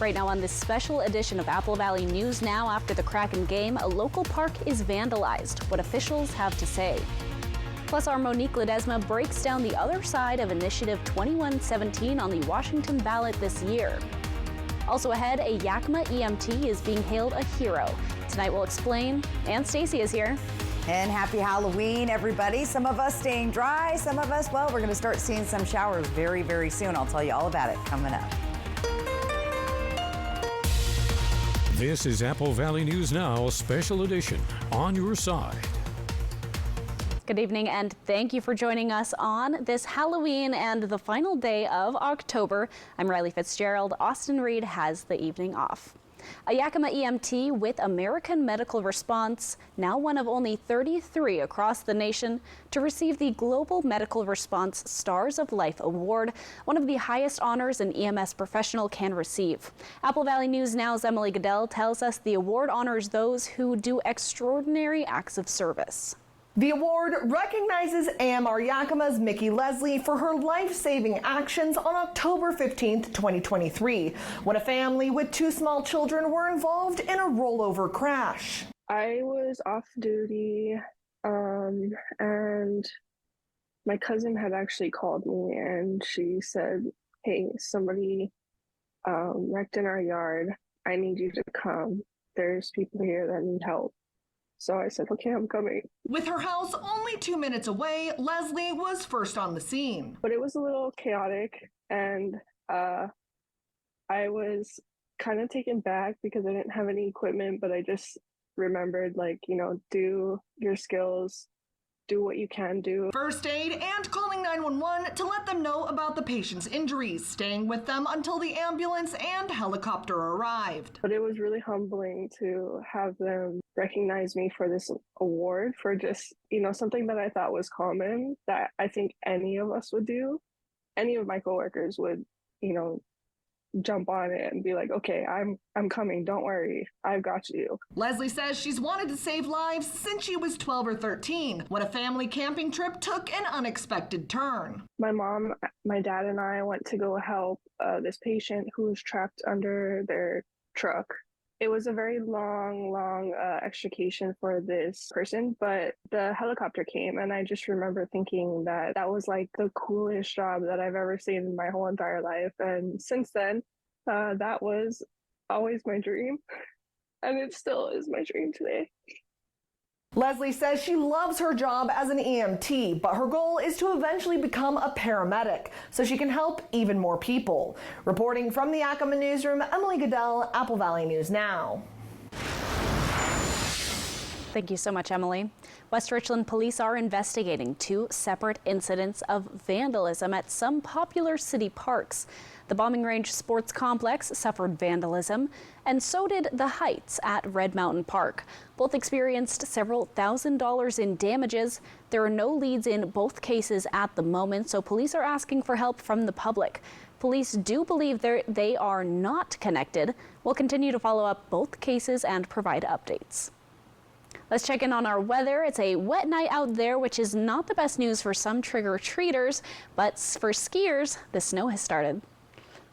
Right now on this special edition of Apple Valley News Now, after the Kraken game, a local park is vandalized. What officials have to say. Plus, our Monique Ledesma breaks down the other side of Initiative 2117 on the Washington ballot this year. Also ahead, a Yakima EMT is being hailed a hero. Tonight we'll explain, and Stacy is here. And happy Halloween, everybody. Some of us staying dry, some of us, well, we're going to start seeing some showers very, very soon. I'll tell you all about it coming up. This is Apple Valley News Now, special edition, on your side. Good evening and thank you for joining us on this Halloween and the final day of October. I'm Riley Fitzgerald. Austin Reed has the evening off. A Yakima EMT with American Medical Response, now one of only 33 across the nation to receive the Global Medical Response Stars of Life Award, one of the highest honors an EMS professional can receive. Apple Valley News Now's Emily Goodell tells us the award honors those who do extraordinary acts of service. The award recognizes AMR Yakima's Mickey Leslie for her life-saving actions on October 15th, 2023, when a family with two small children were involved in a rollover crash. I was off duty, and my cousin had actually called me, and she said, "Hey, somebody wrecked in our yard. I need you to come. There's people here that need help." So I said, "Okay, I'm coming." With her house only 2 minutes away, Leslie was first on the scene. But it was a little chaotic, and I was kind of taken back because I didn't have any equipment, but I just remembered, do your skills, do what you can do. First aid and calling 911 to let them know about the patient's injuries, staying with them until the ambulance and helicopter arrived. But it was really humbling to have them recognize me for this award, for just, something that I thought was common, that I think any of us would do. Any of my coworkers would, jump on it and be like, "Okay, I'm coming, don't worry, I've got you." Leslie says she's wanted to save lives since she was 12 or 13, when a family camping trip took an unexpected turn. My mom, my dad, and I went to go help this patient who was trapped under their truck. It was a very long extrication for this person, but the helicopter came, and I just remember thinking that was like the coolest job that I've ever seen in my whole entire life. And since then, that was always my dream, and it still is my dream today. Leslie says she loves her job as an EMT, but her goal is to eventually become a paramedic so she can help even more people. Reporting from the Yakima newsroom, Emily Goodell, Apple Valley News Now. Thank you so much, Emily. West Richland police are investigating two separate incidents of vandalism at some popular city parks. The Bombing Range Sports Complex suffered vandalism, and so did the Heights at Red Mountain Park. Both experienced several $1,000s in damages. There are no leads in both cases at the moment, so police are asking for help from the public. Police do believe they are not connected. We'll continue to follow up both cases and provide updates. Let's check in on our weather. It's a wet night out there, which is not the best news for some trick-or-treaters, but for skiers, the snow has started.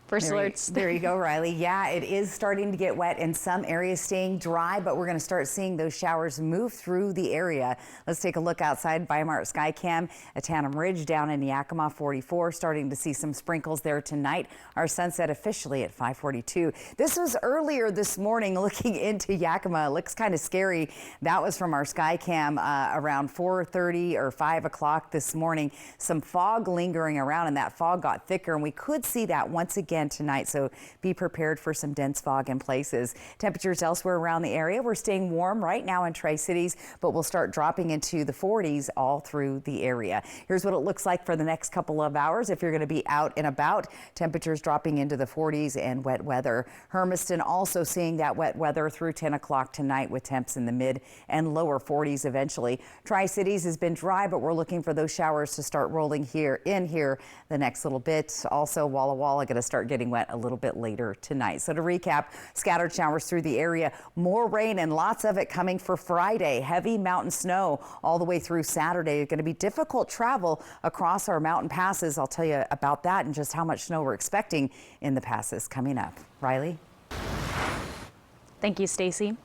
First alerts. There you go, Riley. Yeah, it is starting to get wet in some areas, staying dry, but we're going to start seeing those showers move through the area. Let's take a look outside Weimar Skycam at Tannum Ridge down in Yakima 44, starting to see some sprinkles there tonight. Our sunset officially at 5:42. This was earlier this morning looking into Yakima. It looks kind of scary. That was from our Skycam around 4:30 or 5 o'clock this morning. Some fog lingering around, and that fog got thicker, and we could see that once again tonight, so be prepared for some dense fog in places. Temperatures elsewhere around the area, we're staying warm right now in Tri-Cities, but we'll start dropping into the 40s all through the area. Here's what it looks like for the next couple of hours. If you're going to be out and about, temperatures dropping into the 40s and wet weather. Hermiston also seeing that wet weather through 10 o'clock tonight with temps in the mid and lower 40s eventually. Tri-Cities has been dry, but we're looking for those showers to start rolling here the next little bit. Also, Walla Walla going to start getting wet a little bit later tonight. So to recap, scattered showers through the area, more rain and lots of it coming for Friday. Heavy mountain snow all the way through Saturday. It's going to be difficult travel across our mountain passes. I'll tell you about that and just how much snow we're expecting in the passes coming up. Riley? Thank you, Stacey.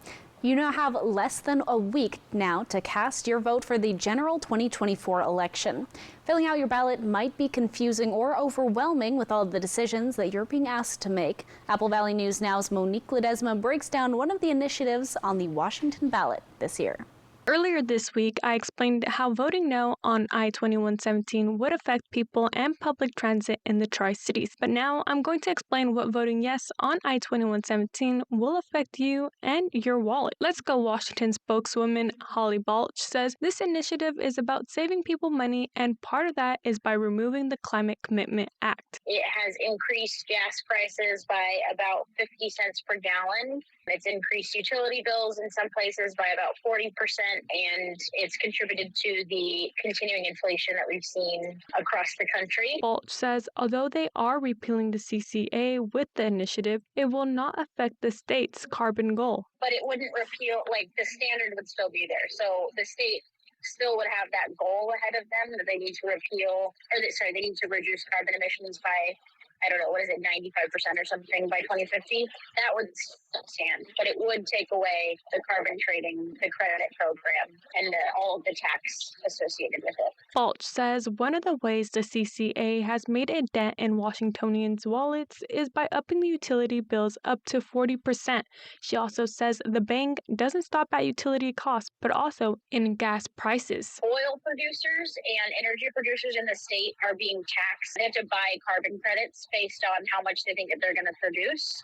You now have less than a week now to cast your vote for the general 2024 election. Filling out your ballot might be confusing or overwhelming with all the decisions that you're being asked to make. Apple Valley News Now's Monique Ledesma breaks down one of the initiatives on the Washington ballot this year. Earlier this week, I explained how voting no on I-2117 would affect people and public transit in the Tri-Cities. But now I'm going to explain what voting yes on I-2117 will affect you and your wallet. Let's Go Washington spokeswoman Holly Balch says this initiative is about saving people money, and part of that is by removing the Climate Commitment Act. It has increased gas prices by about 50 cents per gallon. It's increased utility bills in some places by about 40%, and it's contributed to the continuing inflation that we've seen across the country. Balch says although they are repealing the CCA with the initiative, it will not affect the state's carbon goal. But it wouldn't repeal, like the standard would still be there. So the state still would have that goal ahead of them that they need to repeal, they need to reduce carbon emissions by, I don't know, what is it, 95% or something by 2050? That would still stand, but it would take away the carbon trading, the credit program, and all of the tax associated with it. Balch says one of the ways the CCA has made a dent in Washingtonians' wallets is by upping the utility bills up to 40%. She also says the ban doesn't stop at utility costs, but also in gas prices. Oil producers and energy producers in the state are being taxed. They have to buy carbon credits based on how much they think that they're going to produce.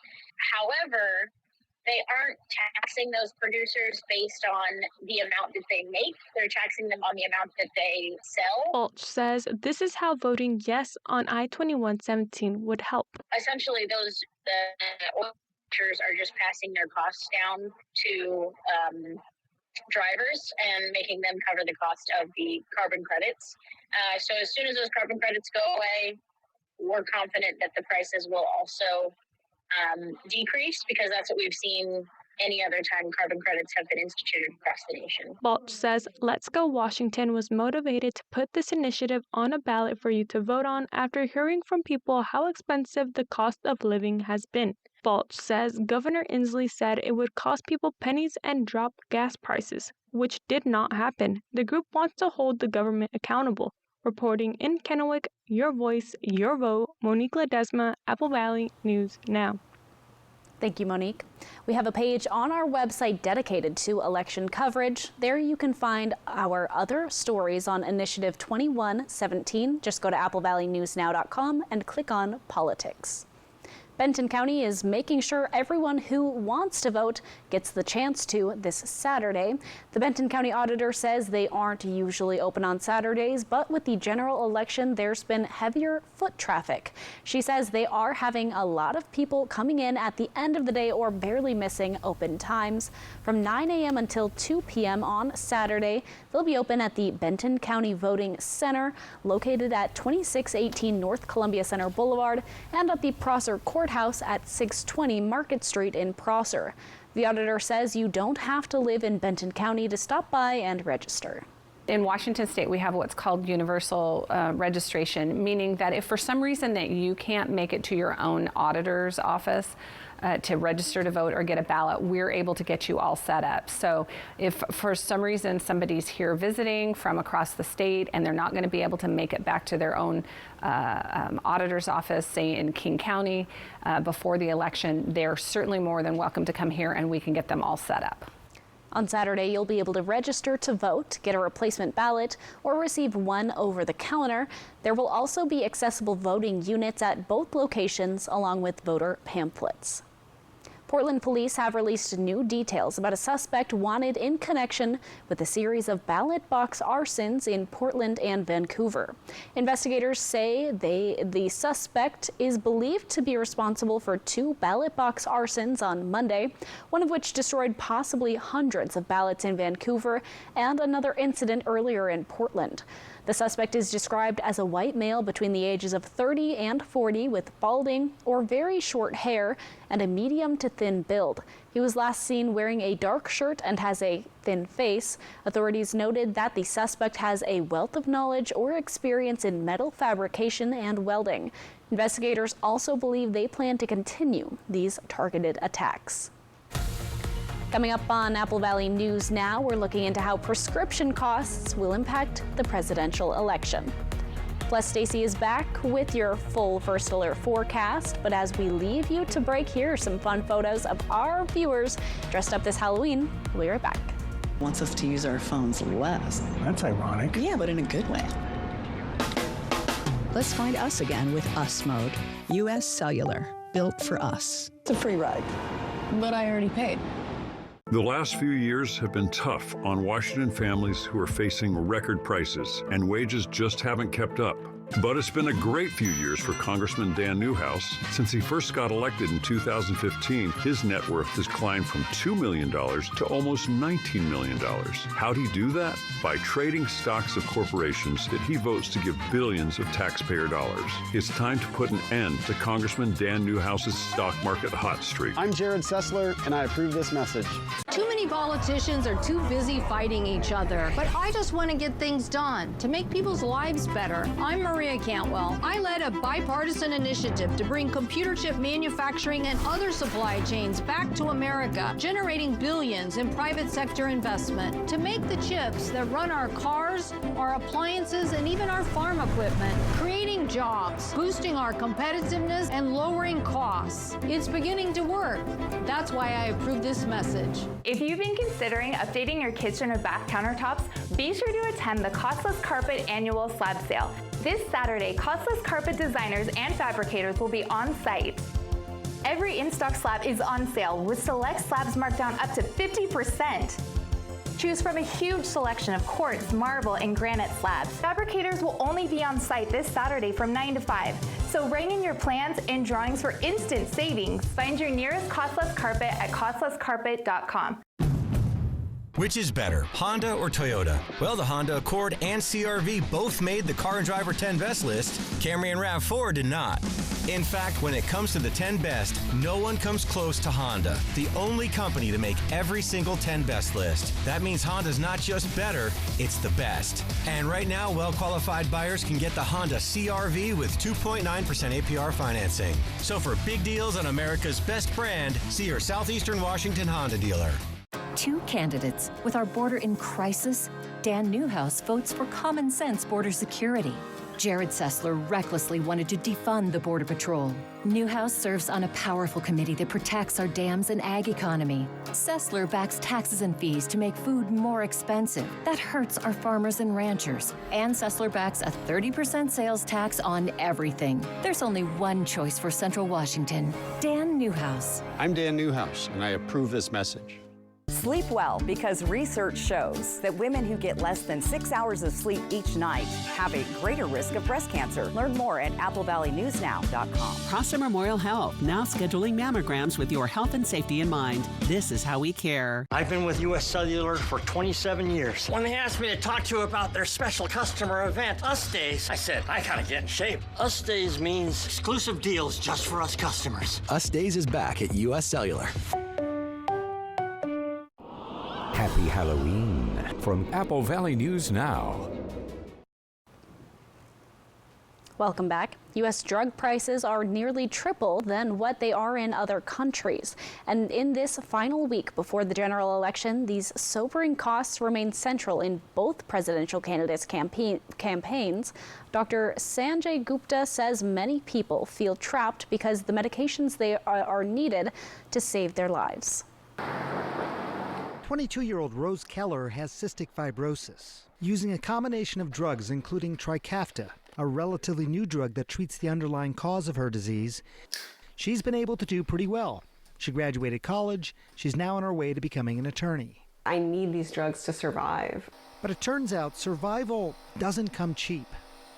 However, they aren't taxing those producers based on the amount that they make. They're taxing them on the amount that they sell. Balch says this is how voting yes on I-2117 would help. Essentially, the oil producers are just passing their costs down to drivers and making them cover the cost of the carbon credits. So as soon as those carbon credits go away, we're confident that the prices will also decrease, because that's what we've seen any other time carbon credits have been instituted across the nation. Balch says Let's Go Washington was motivated to put this initiative on a ballot for you to vote on after hearing from people how expensive the cost of living has been. Balch says Governor Inslee said it would cost people pennies and drop gas prices, which did not happen. The group wants to hold the government accountable. Reporting in Kennewick, your voice, your vote, Monique Ledesma, Apple Valley News Now. Thank you, Monique. We have a page on our website dedicated to election coverage. There you can find our other stories on Initiative 2117. Just go to applevalleynewsnow.com and click on Politics. Benton County is making sure everyone who wants to vote gets the chance to this Saturday. The Benton County Auditor says they aren't usually open on Saturdays, but with the general election, there's been heavier foot traffic. She says they are having a lot of people coming in at the end of the day or barely missing open times. From 9 a.m. until 2 p.m. on Saturday, they'll be open at the Benton County Voting Center, located at 2618 North Columbia Center Boulevard, and at the Prosser Courthouse at 620 Market Street in Prosser. The auditor says you don't have to live in Benton County to stop by and register. In Washington State, we have what's called universal registration, meaning that if for some reason that you can't make it to your own auditor's office to register to vote or get a ballot, we're able to get you all set up. So if for some reason somebody's here visiting from across the state and they're not going to be able to make it back to their own auditor's office, say in King County, before the election, they're certainly more than welcome to come here and we can get them all set up. On Saturday, you'll be able to register to vote, get a replacement ballot, or receive one over the counter. There will also be accessible voting units at both locations, along with voter pamphlets. Portland police have released new details about a suspect wanted in connection with a series of ballot box arsons in Portland and Vancouver. Investigators say the suspect is believed to be responsible for 2 ballot box arsons on Monday, one of which destroyed possibly hundreds of ballots in Vancouver, and another incident earlier in Portland. The suspect is described as a white male between the ages of 30 and 40 with balding or very short hair and a medium to thin build. He was last seen wearing a dark shirt and has a thin face. Authorities noted that the suspect has a wealth of knowledge or experience in metal fabrication and welding. Investigators also believe they plan to continue these targeted attacks. Coming up on Apple Valley News Now, we're looking into how prescription costs will impact the presidential election. Plus, Stacey is back with your full First Alert forecast. But as we leave you to break, here are some fun photos of our viewers dressed up this Halloween. We'll be right back. Wants us to use our phones less. That's ironic. Yeah, but in a good way. Let's find us again with Us Mode. U.S. Cellular, built for us. It's a free ride, but I already paid. The last few years have been tough on Washington families who are facing record prices, and wages just haven't kept up. But it's been a great few years for Congressman Dan Newhouse. Since he first got elected in 2015, his net worth has climbed from $2 million to almost $19 million. How'd he do that? By trading stocks of corporations that he votes to give billions of taxpayer dollars. It's time to put an end to Congressman Dan Newhouse's stock market hot streak. I'm Jared Sessler, and I approve this message. Too many politicians are too busy fighting each other, but I just want to get things done to make people's lives better. I'm Maria Cantwell. I led a bipartisan initiative to bring computer chip manufacturing and other supply chains back to America, generating billions in private sector investment to make the chips that run our cars, our appliances, and even our farm equipment, creating jobs, boosting our competitiveness, and lowering costs. It's beginning to work. That's why I approve this message. If you've been considering updating your kitchen or bath countertops, be sure to attend the Costless Carpet Annual Slab Sale. This Saturday, Costless Carpet designers and fabricators will be on site. Every in-stock slab is on sale, with select slabs marked down up to 50%. Choose from a huge selection of quartz, marble, and granite slabs. Fabricators will only be on site this Saturday from 9 to 5, so write in your plans and drawings for instant savings. Find your nearest Costless Carpet at costlesscarpet.com. Which is better, Honda or Toyota? Well, the Honda Accord and CR-V both made the Car and Driver 10 Best list. Camry and RAV4 did not. In fact, when it comes to the 10 Best, no one comes close to Honda, the only company to make every single 10 Best list. That means Honda's not just better, it's the best. And right now, well-qualified buyers can get the Honda CR-V with 2.9% APR financing. So for big deals on America's best brand, see your Southeastern Washington Honda dealer. Two candidates. With our border in crisis, Dan Newhouse votes for common sense border security. Jared Sessler recklessly wanted to defund the Border Patrol. Newhouse serves on a powerful committee that protects our dams and ag economy. Sessler backs taxes and fees to make food more expensive. That hurts our farmers and ranchers. And Sessler backs a 30% sales tax on everything. There's only one choice for Central Washington, Dan Newhouse. I'm Dan Newhouse, and I approve this message. Sleep well, because research shows that women who get less than 6 hours of sleep each night have a greater risk of breast cancer. Learn more at applevalleyNewsNow.com. Prosser Memorial Health, now scheduling mammograms with your health and safety in mind. This is how we care. I've been with U.S. Cellular for 27 years. When they asked me to talk to you about their special customer event, Us Days, I said, I gotta get in shape. Us Days means exclusive deals just for us customers. Us Days is back at U.S. Cellular. Happy Halloween from Apple Valley News Now. Welcome back. U.S. drug prices are nearly triple than what they are in other countries. And in this final week before the general election, these sobering costs remain central in both presidential candidates' campaigns. Dr. Sanjay Gupta says many people feel trapped because the medications they are needed to save their lives. 22-year-old Rose Keller has cystic fibrosis. Using a combination of drugs, including Trikafta, a relatively new drug that treats the underlying cause of her disease, she's been able to do pretty well. She graduated college. She's now on her way to becoming an attorney. I need these drugs to survive. But it turns out survival doesn't come cheap.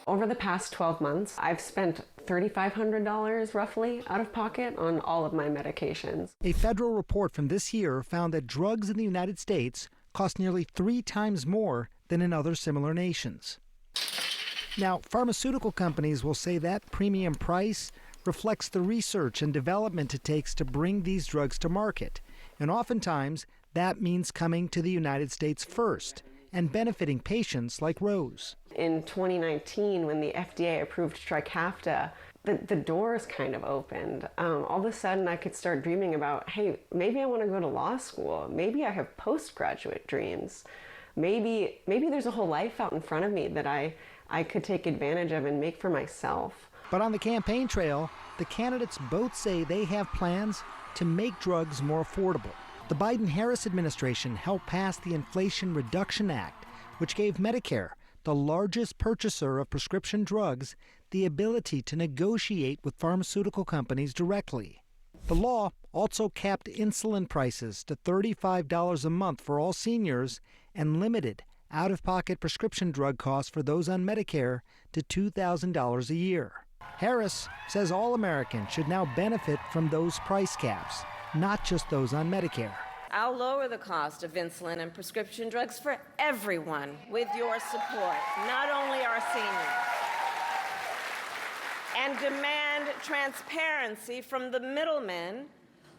Over the past 12 months, I've spent $3,500 roughly out of pocket on all of my medications. A federal report from this year found that drugs in the United States cost nearly 3 times more than in other similar nations. Now, pharmaceutical companies will say that premium price reflects the research and development it takes to bring these drugs to market. And oftentimes, that means coming to the United States first and benefiting patients like Rose. In 2019, when the FDA approved Trikafta, the doors kind of opened. All of a sudden I could start dreaming about, hey, maybe I want to go to law school. Maybe I have postgraduate dreams. Maybe there's a whole life out in front of me that I could take advantage of and make for myself. But on the campaign trail, the candidates both say they have plans to make drugs more affordable. The Biden-Harris administration helped pass the Inflation Reduction Act, which gave Medicare, the largest purchaser of prescription drugs, the ability to negotiate with pharmaceutical companies directly. The law also capped insulin prices to $35 a month for all seniors and limited out-of-pocket prescription drug costs for those on Medicare to $2,000 a year. Harris says all Americans should now benefit from those price caps, not just those on Medicare. I'll lower the cost of insulin and prescription drugs for everyone with your support, not only our seniors. And demand transparency from the middlemen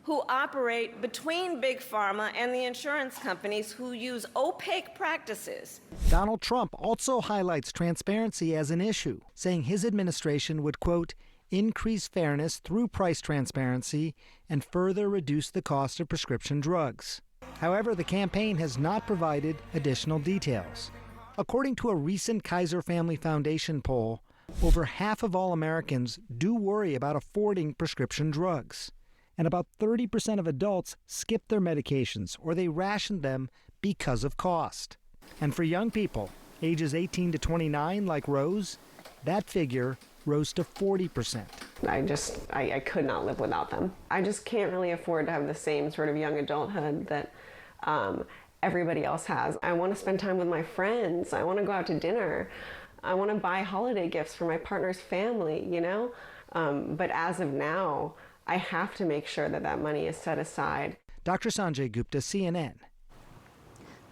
who operate between Big Pharma and the insurance companies who use opaque practices. Donald Trump also highlights transparency as an issue, saying his administration would, quote, increase fairness through price transparency and further reduce the cost of prescription drugs. However, the campaign has not provided additional details. According to a recent Kaiser Family Foundation poll, over half of all Americans do worry about affording prescription drugs. And about 30% of adults skip their medications or they ration them because of cost. And for young people, ages 18 to 29 like Rose, that figure rose to 40%. I could not live without them. I just can't really afford to have the same sort of young adulthood that everybody else has. I want to spend time with my friends. I want to go out to dinner. I want to buy holiday gifts for my partner's family, you know? But as of now, I have to make sure that that money is set aside. Dr. Sanjay Gupta, CNN.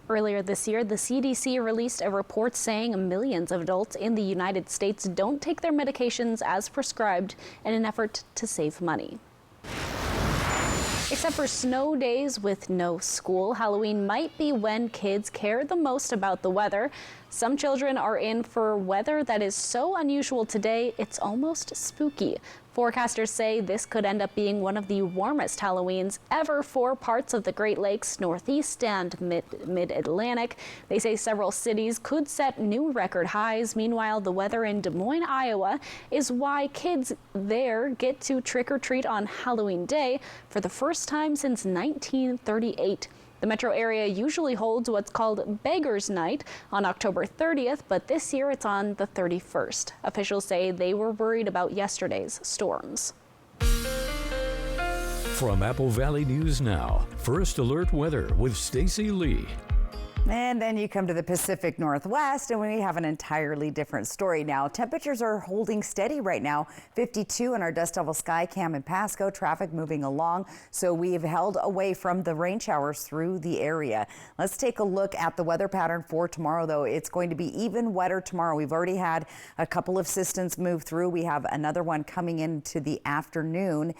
Earlier this year, the CDC released a report saying millions of adults in the United States don't take their medications as prescribed in an effort to save money. Except for snow days with no school, Halloween might be when kids care the most about the weather. Some children are in for weather that is so unusual today, it's almost spooky. Forecasters say this could end up being one of the warmest Halloweens ever for parts of the Great Lakes, Northeast, and Mid-Atlantic. They say several cities could set new record highs. Meanwhile, the weather in Des Moines, Iowa, is why kids there get to trick-or-treat on Halloween Day for the first time since 1938. The metro area usually holds what's called Beggar's Night on October 30th, but this year it's on the 31st. Officials say they were worried about yesterday's storms. From Apple Valley News Now, First Alert Weather with Stacy Lee. And then you come to the Pacific Northwest and we have an entirely different story now. Temperatures are holding steady right now, 52 in our dust level sky cam in Pasco, traffic moving along. So we've held away from the rain showers through the area. Let's take a look at the weather pattern for tomorrow, though. It's going to be even wetter tomorrow. We've already had a couple of systems move through. We have another one coming into the afternoon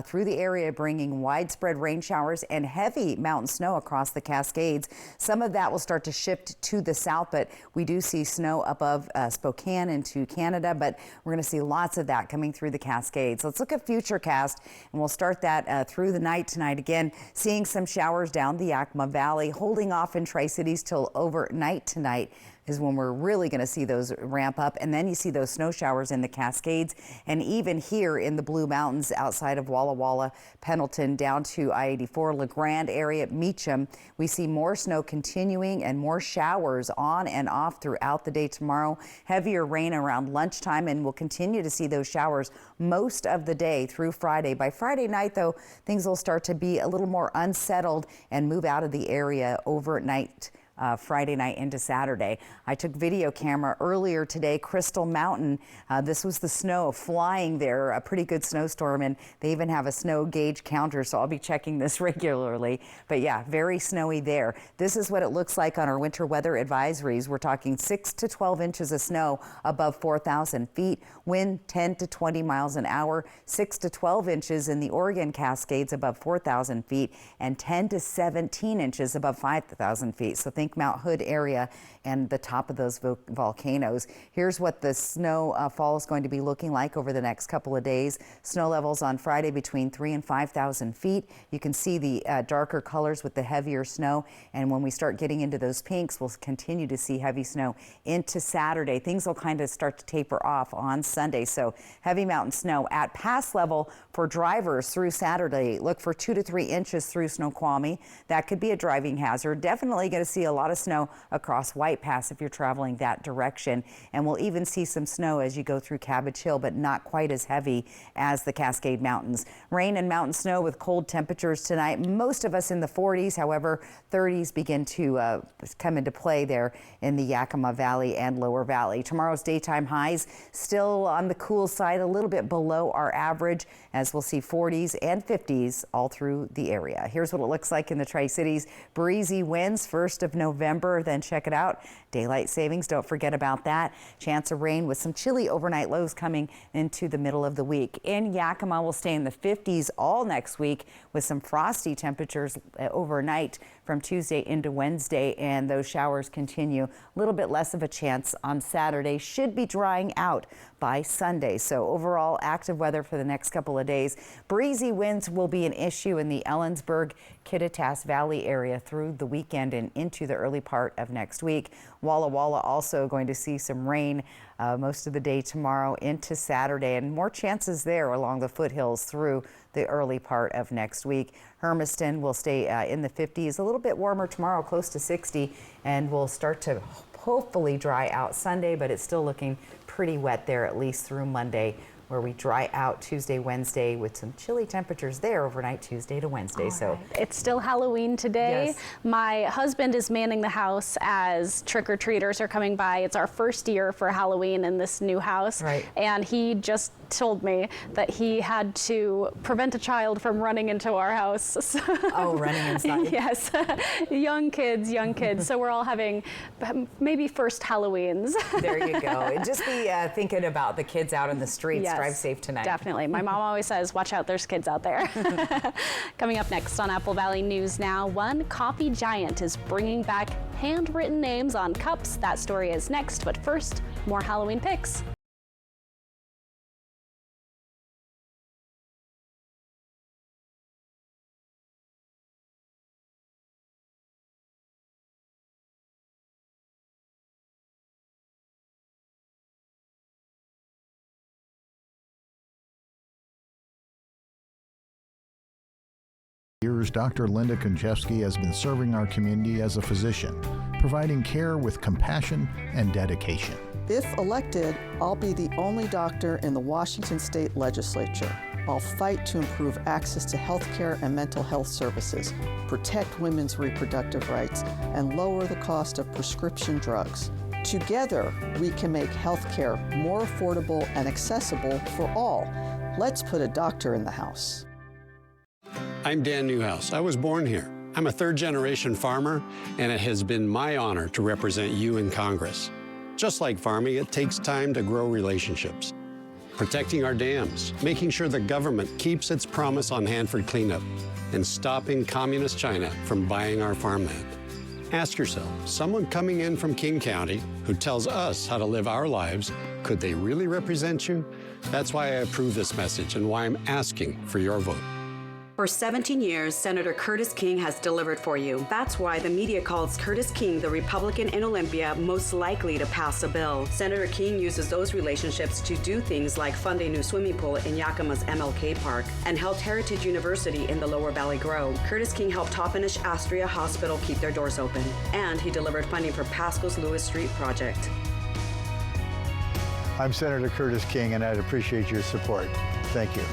through the area, bringing widespread rain showers and heavy mountain snow across the Cascades. Some of that will start to shift to the south, but we do see snow above Spokane into Canada, but we're going to see lots of that coming through the Cascades. Let's look at Futurecast, and we'll start that through the night tonight. Again, seeing some showers down the Yakima Valley, holding off in Tri-Cities till overnight tonight is when we're really going to see those ramp up. And then you see those snow showers in the Cascades and even here in the Blue Mountains outside of Walla Walla, Pendleton, down to I-84, LeGrand area, Meacham. We see more snow continuing and more showers on and off throughout the day tomorrow. Heavier rain around lunchtime, and we'll continue to see those showers most of the day through Friday. By Friday night, though, things will start to be a little more unsettled and move out of the area overnight. Friday night into Saturday. I took video camera earlier today, Crystal Mountain. This was the snow flying there, a pretty good snowstorm, and they even have a snow gauge counter, so I'll be checking this regularly. But yeah, very snowy there. This is what it looks like on our winter weather advisories. We're talking 6 to 12 inches of snow above 4,000 feet, wind 10 to 20 miles an hour, 6 to 12 inches in the Oregon Cascades above 4,000 feet, and 10 to 17 inches above 5,000 feet. So think Mount Hood area and the top of those volcanoes. Here's what the snow fall is going to be looking like over the next couple of days. Snow levels on Friday between 3,000 and 5,000 feet. You can see the darker colors with the heavier snow. And when we start getting into those pinks, we'll continue to see heavy snow into Saturday. Things will kind of start to taper off on Sunday. So heavy mountain snow at pass level for drivers through Saturday. Look for 2 to 3 inches through Snoqualmie. That could be a driving hazard. Definitely going to see a lot of snow across White Pass if you're traveling that direction. And we'll even see some snow as you go through Cabbage Hill, but not quite as heavy as the Cascade Mountains. Rain and mountain snow with cold temperatures tonight. Most of us in the 40s. However, 30s begin to come into play there in the Yakima Valley and Lower Valley. Tomorrow's daytime highs still on the cool side, a little bit below our average, as we'll see 40s and 50s all through the area. Here's what it looks like in the Tri-Cities. Breezy winds 1st of November. Then check it out. Daylight savings, don't forget about that. Chance of rain with some chilly overnight lows coming into the middle of the week. In Yakima, we'll stay in the 50s all next week with some frosty temperatures overnight from Tuesday into Wednesday, and those showers continue. A little bit less of a chance on Saturday. Should be drying out by Sunday. So overall active weather for the next couple of days. Breezy winds will be an issue in the Ellensburg, Kittitas Valley area through the weekend and into the early part of next week. Walla Walla also going to see some rain most of the day tomorrow into Saturday, and more chances there along the foothills through the early part of next week. Hermiston will stay in the 50s, a little bit warmer tomorrow, close to 60, and will start to hopefully dry out Sunday, but it's still looking pretty wet there at least through Monday, where we dry out Tuesday, Wednesday with some chilly temperatures there overnight Tuesday to Wednesday. So it's still Halloween today. Yes. My husband is manning the house as trick-or-treaters are coming by. It's our first year for Halloween in this new house. Right. And he just told me that he had to prevent a child from running into our house. Oh, running inside. Yes. young kids. So we're all having maybe first Halloweens. There you go. And just be thinking about the kids out in the streets. Yes, drive safe tonight. Definitely. My mom always says, watch out, there's kids out there. Coming up next on Apple Valley News Now, one coffee giant is bringing back handwritten names on cups. That story is next, but first, more Halloween picks. Years, Dr. Linda Konchevsky has been serving our community as a physician, providing care with compassion and dedication. If elected, I'll be the only doctor in the Washington State Legislature. I'll fight to improve access to health care and mental health services, protect women's reproductive rights, and lower the cost of prescription drugs. Together, we can make health care more affordable and accessible for all. Let's put a doctor in the house. I'm Dan Newhouse. I was born here. I'm a third-generation farmer, and it has been my honor to represent you in Congress. Just like farming, it takes time to grow relationships. Protecting our dams, making sure the government keeps its promise on Hanford cleanup, and stopping communist China from buying our farmland. Ask yourself, someone coming in from King County who tells us how to live our lives, could they really represent you? That's why I approve this message and why I'm asking for your vote. For 17 years, Senator Curtis King has delivered for you. That's why the media calls Curtis King the Republican in Olympia most likely to pass a bill. Senator King uses those relationships to do things like fund a new swimming pool in Yakima's MLK Park and helped Heritage University in the Lower Valley grow. Curtis King helped Toppenish Astria Hospital keep their doors open. And he delivered funding for Pasco's Lewis Street project. I'm Senator Curtis King, and I'd appreciate your support. Thank you.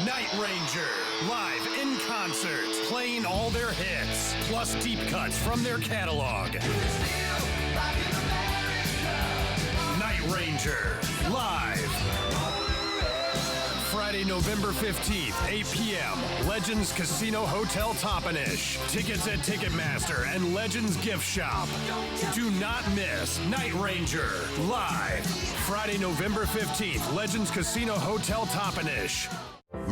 Night Ranger, live in concert, playing all their hits, plus deep cuts from their catalog. Night Ranger, live. Friday, November 15th, 8 p.m., Legends Casino Hotel Toppenish. Tickets at Ticketmaster and Legends Gift Shop. Do not miss Night Ranger, live. Friday, November 15th, Legends Casino Hotel Toppenish.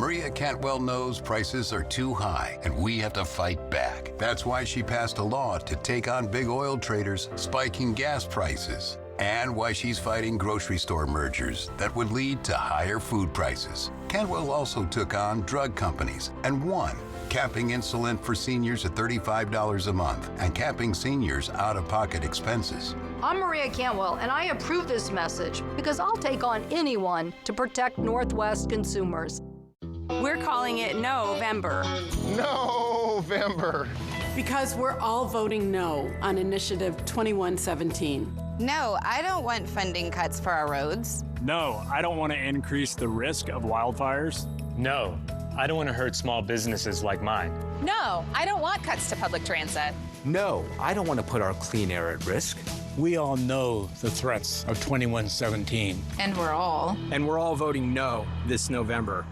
Maria Cantwell knows prices are too high and we have to fight back. That's why she passed a law to take on big oil traders spiking gas prices, and why she's fighting grocery store mergers that would lead to higher food prices. Cantwell also took on drug companies and won, capping insulin for seniors at $35 a month and capping seniors' out-of-pocket expenses. I'm Maria Cantwell, and I approve this message because I'll take on anyone to protect Northwest consumers. We're calling it November. November. Because we're all voting no on Initiative 2117. No, I don't want funding cuts for our roads. No, I don't want to increase the risk of wildfires. No, I don't want to hurt small businesses like mine. No, I don't want cuts to public transit. No, I don't want to put our clean air at risk. We all know the threats of 2117. And we're all voting no this November.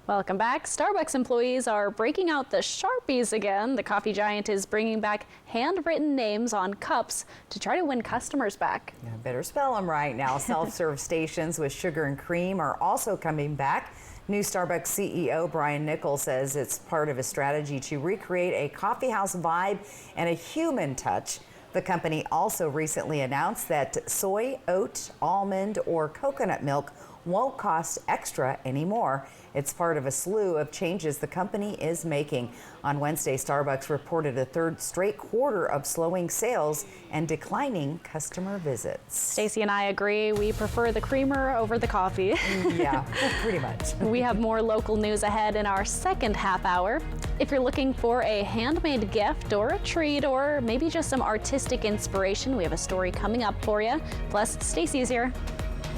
Welcome back. Starbucks employees are breaking out the Sharpies again. The coffee giant is bringing back handwritten names on cups to try to win customers back. Yeah, better spell them right now. Self-serve stations with sugar and cream are also coming back. New Starbucks CEO Brian Nichols says it's part of a strategy to recreate a coffeehouse vibe and a human touch. The company also recently announced that soy, oat, almond, or coconut milk won't cost extra anymore. It's part of a slew of changes the company is making. On Wednesday, Starbucks reported a third straight quarter of slowing sales and declining customer visits. Stacey and I agree. We prefer the creamer over the coffee. Yeah, pretty much. We have more local news ahead in our second half hour. If you're looking for a handmade gift or a treat or maybe just some artistic inspiration, we have a story coming up for you. Plus, Stacey's here.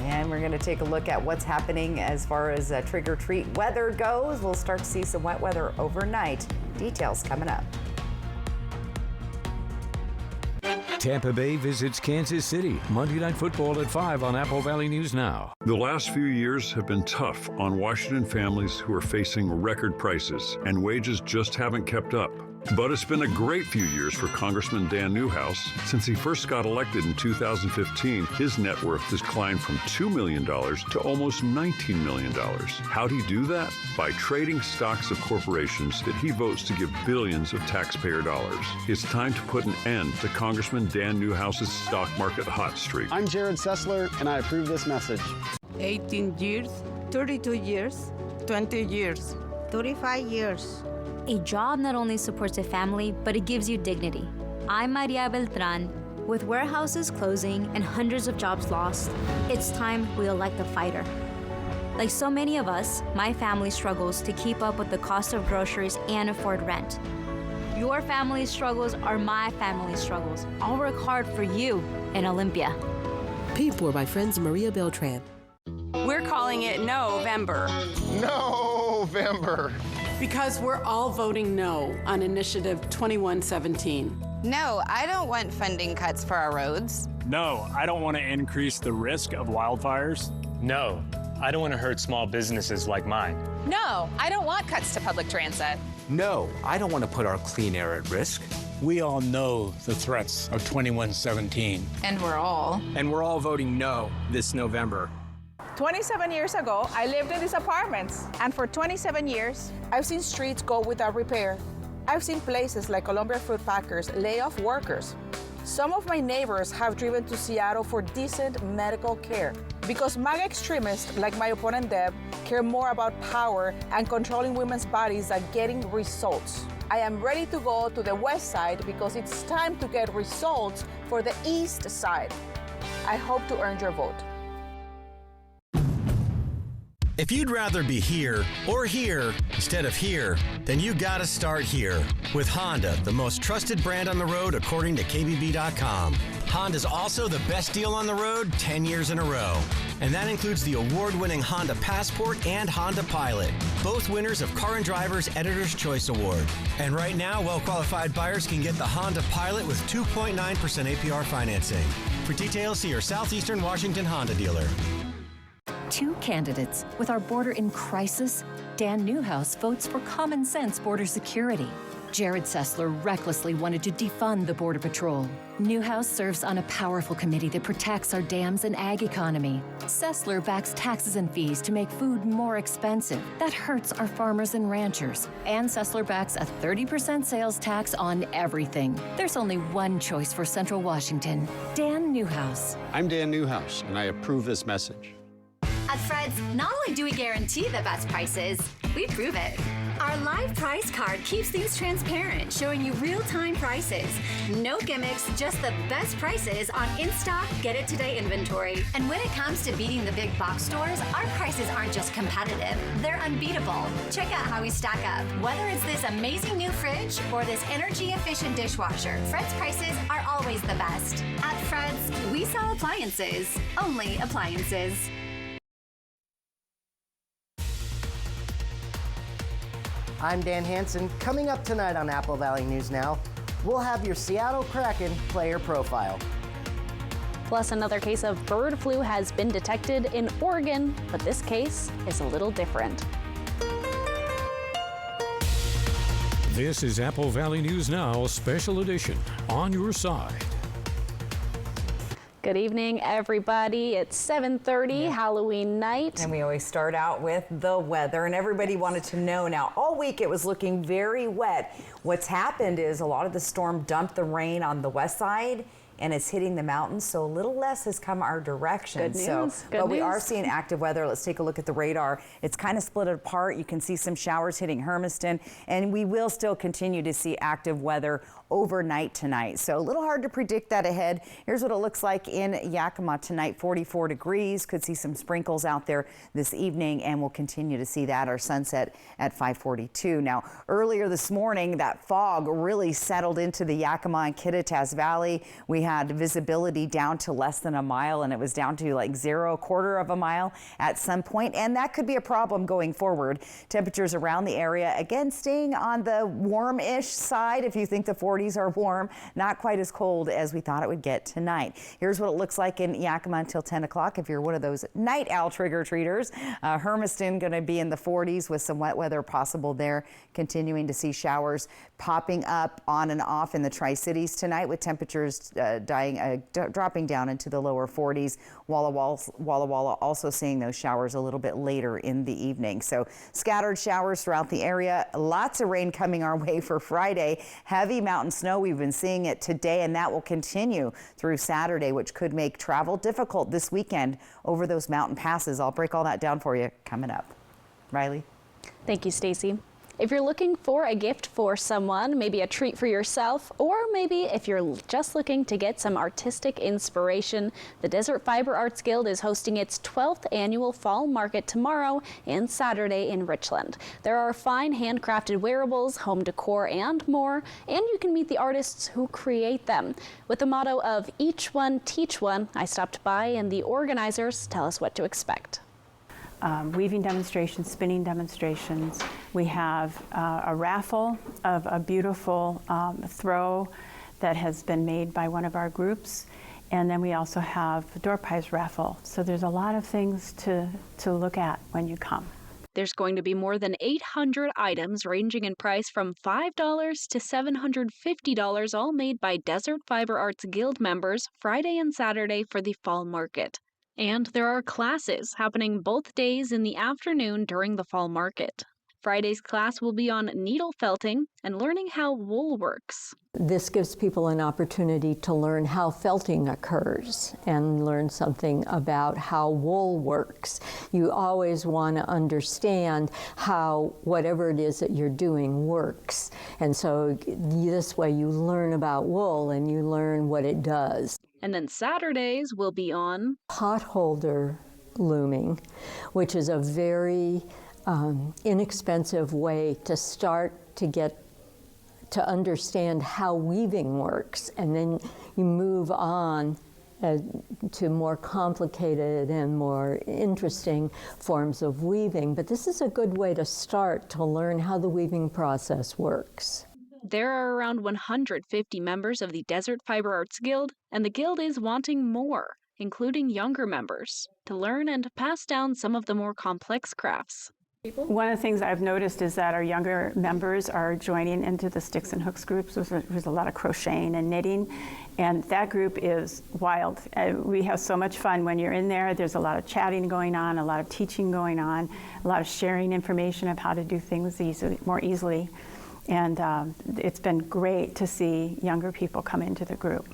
And we're going to take a look at what's happening as far as trick-or-treat weather goes. We'll start to see some wet weather overnight. Details coming up. Tampa Bay visits Kansas City. Monday Night Football at 5 on Apple Valley News Now. The last few years have been tough on Washington families who are facing record prices, and wages just haven't kept up. But it's been a great few years for Congressman Dan Newhouse. Since he first got elected in 2015, his net worth has climbed from $2 million to almost $19 million. How'd he do that? By trading stocks of corporations that he votes to give billions of taxpayer dollars. It's time to put an end to Congressman Dan Newhouse's stock market hot streak. I'm Jared Sessler, and I approve this message. 18 years, 32 years, 20 years, 35 years. A job not only supports a family, but it gives you dignity. I'm Maria Beltran. With warehouses closing and hundreds of jobs lost, it's time we elect a fighter. Like so many of us, my family struggles to keep up with the cost of groceries and afford rent. Your family's struggles are my family's struggles. I'll work hard for you in Olympia. Paid for by friends Maria Beltran. We're calling it November. November. Because we're all voting no on Initiative 2117. No, I don't want funding cuts for our roads. No, I don't want to increase the risk of wildfires. No, I don't want to hurt small businesses like mine. No, I don't want cuts to public transit. No, I don't want to put our clean air at risk. We all know the threats of 2117. And we're all voting no this November. 27 years ago, I lived in these apartments. And for 27 years, I've seen streets go without repair. I've seen places like Columbia Fruit Packers lay off workers. Some of my neighbors have driven to Seattle for decent medical care. Because MAGA extremists, like my opponent Deb, care more about power and controlling women's bodies than getting results. I am ready to go to the west side because it's time to get results for the east side. I hope to earn your vote. If you'd rather be here or here instead of here, then you gotta start here with Honda, the most trusted brand on the road according to KBB.com. Honda's also the best deal on the road 10 years in a row. And that includes the award-winning Honda Passport and Honda Pilot, both winners of Car and Driver's Editor's Choice Award. And right now, well-qualified buyers can get the Honda Pilot with 2.9% APR financing. For details, see your Southeastern Washington Honda dealer. two candidates. With our border in crisis, Dan Newhouse votes for common sense border security. Jared Sessler recklessly wanted to defund the Border Patrol. Newhouse serves on a powerful committee that protects our dams and ag economy. Sessler backs taxes and fees to make food more expensive. That hurts our farmers and ranchers. And Sessler backs a 30% sales tax on everything. There's only one choice for Central Washington: Dan Newhouse. I'm Dan Newhouse, and I approve this message. At Fred's, not only do we guarantee the best prices, we prove it. Our live price card keeps things transparent, showing you real-time prices. No gimmicks, just the best prices on in-stock, get-it-today inventory. And when it comes to beating the big box stores, our prices aren't just competitive, they're unbeatable. Check out how we stack up. Whether it's this amazing new fridge or this energy-efficient dishwasher, Fred's prices are always the best. At Fred's, we sell appliances, only appliances. I'm Dan Hansen. Coming up tonight on Apple Valley News Now, we'll have your Seattle Kraken player profile. Plus, another case of bird flu has been detected in Oregon, but this case is a little different. This is Apple Valley News Now, Special Edition, on your side. Good evening, everybody. It's 7:30, Halloween night. And we always start out with the weather, and everybody wanted to know. Now, all week it was looking very wet. What's happened is a lot of the storm dumped the rain on the west side, and it's hitting the mountains, so a little less has come our direction. Good news. But we are seeing active weather. Let's take a look at the radar. It's kind of split apart. You can see some showers hitting Hermiston, and we will still continue to see active weather overnight tonight. So a little hard to predict that ahead. Here's what it looks like in Yakima tonight: 44 degrees. Could see some sprinkles out there this evening, and we'll continue to see that. Our sunset at 5:42. Now, earlier this morning, that fog really settled into the Yakima and Kittitas Valley. We had visibility down to less than a mile, and it was down to like a quarter of a mile at some point, and that could be a problem going forward. Temperatures around the area, again, staying on the warm-ish side. If you think the 40s are warm, not quite as cold as we thought it would get tonight. Here's what it looks like in Yakima until 10 o'clock if you're one of those night owl trick-or-treaters. Hermiston going to be in the 40s with some wet weather possible there. Continuing to see showers popping up on and off in the Tri-Cities tonight, with temperatures dropping down into the lower 40s. Walla Walla also seeing those showers a little bit later in the evening. So scattered showers throughout the area. Lots of rain coming our way for Friday. Heavy mountain snow. We've been seeing it today, and that will continue through Saturday, which could make travel difficult this weekend over those mountain passes. I'll break all that down for you coming up. Riley? Thank you, Stacy. If you're looking for a gift for someone, maybe a treat for yourself, or maybe if you're just looking to get some artistic inspiration, the Desert Fiber Arts Guild is hosting its 12th annual Fall Market tomorrow and Saturday in Richland. There are fine handcrafted wearables, home decor, and more, and you can meet the artists who create them. With the motto of each one, teach one, I stopped by and the organizers tell us what to expect. Weaving demonstrations, spinning demonstrations. We have a raffle of a beautiful throw that has been made by one of our groups. And then we also have a door prize raffle. So there's a lot of things to look at when you come. There's going to be more than 800 items ranging in price from $5 to $750, all made by Desert Fiber Arts Guild members Friday and Saturday for the Fall Market. And there are classes happening both days in the afternoon during the Fall Market. Friday's class will be on needle felting and learning how wool works. This gives people an opportunity to learn how felting occurs and learn something about how wool works. You always want to understand how whatever it is that you're doing works. And so this way you learn about wool and you learn what it does. And then Saturdays will be on potholder looming, which is a very inexpensive way to start to get to understand how weaving works, and then you move on to more complicated and more interesting forms of weaving. But this is a good way to start to learn how the weaving process works. There are around 150 members of the Desert Fiber Arts Guild, and the Guild is wanting more. including younger members, to learn and pass down some of the more complex crafts. One of the things I've noticed is that our younger members are joining into the Sticks and Hooks groups. There's a lot of crocheting and knitting, and that group is wild. We have so much fun when you're in there. There's a lot of chatting going on, a lot of teaching going on, a lot of sharing information of how to do things more easily. And it's been great to see younger people come into the group.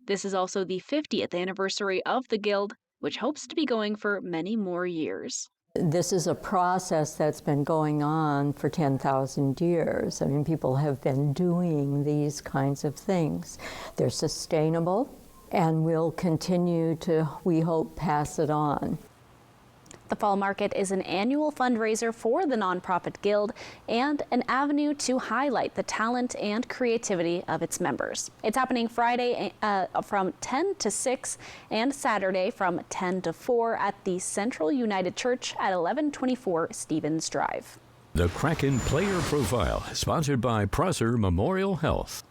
This is also the 50th anniversary of the Guild, which hopes to be going for many more years. This is a process that's been going on for 10,000 years. I mean, people have been doing these kinds of things. They're sustainable, and we'll continue to, we hope, pass it on. The Fall Market is an annual fundraiser for the nonprofit Guild and an avenue to highlight the talent and creativity of its members. It's happening Friday from 10 to 6 and Saturday from 10 to 4 at the Central United Church at 1124 Stevens Drive. The Kraken Player Profile, sponsored by Prosser Memorial Health.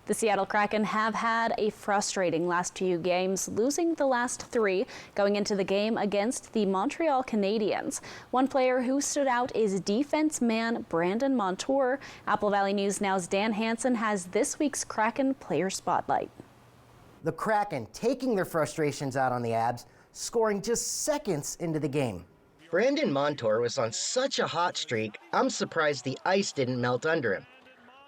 The Seattle Kraken have had a frustrating last few games, losing the last 3 going into the game against the Montreal Canadiens. One player who stood out is defense man Brandon Montour. Apple Valley News Now's Dan Hansen has this week's Kraken Player Spotlight. The Kraken taking their frustrations out on the Abs, scoring just seconds into the game. Brandon Montour was on such a hot streak, I'm surprised the ice didn't melt under him.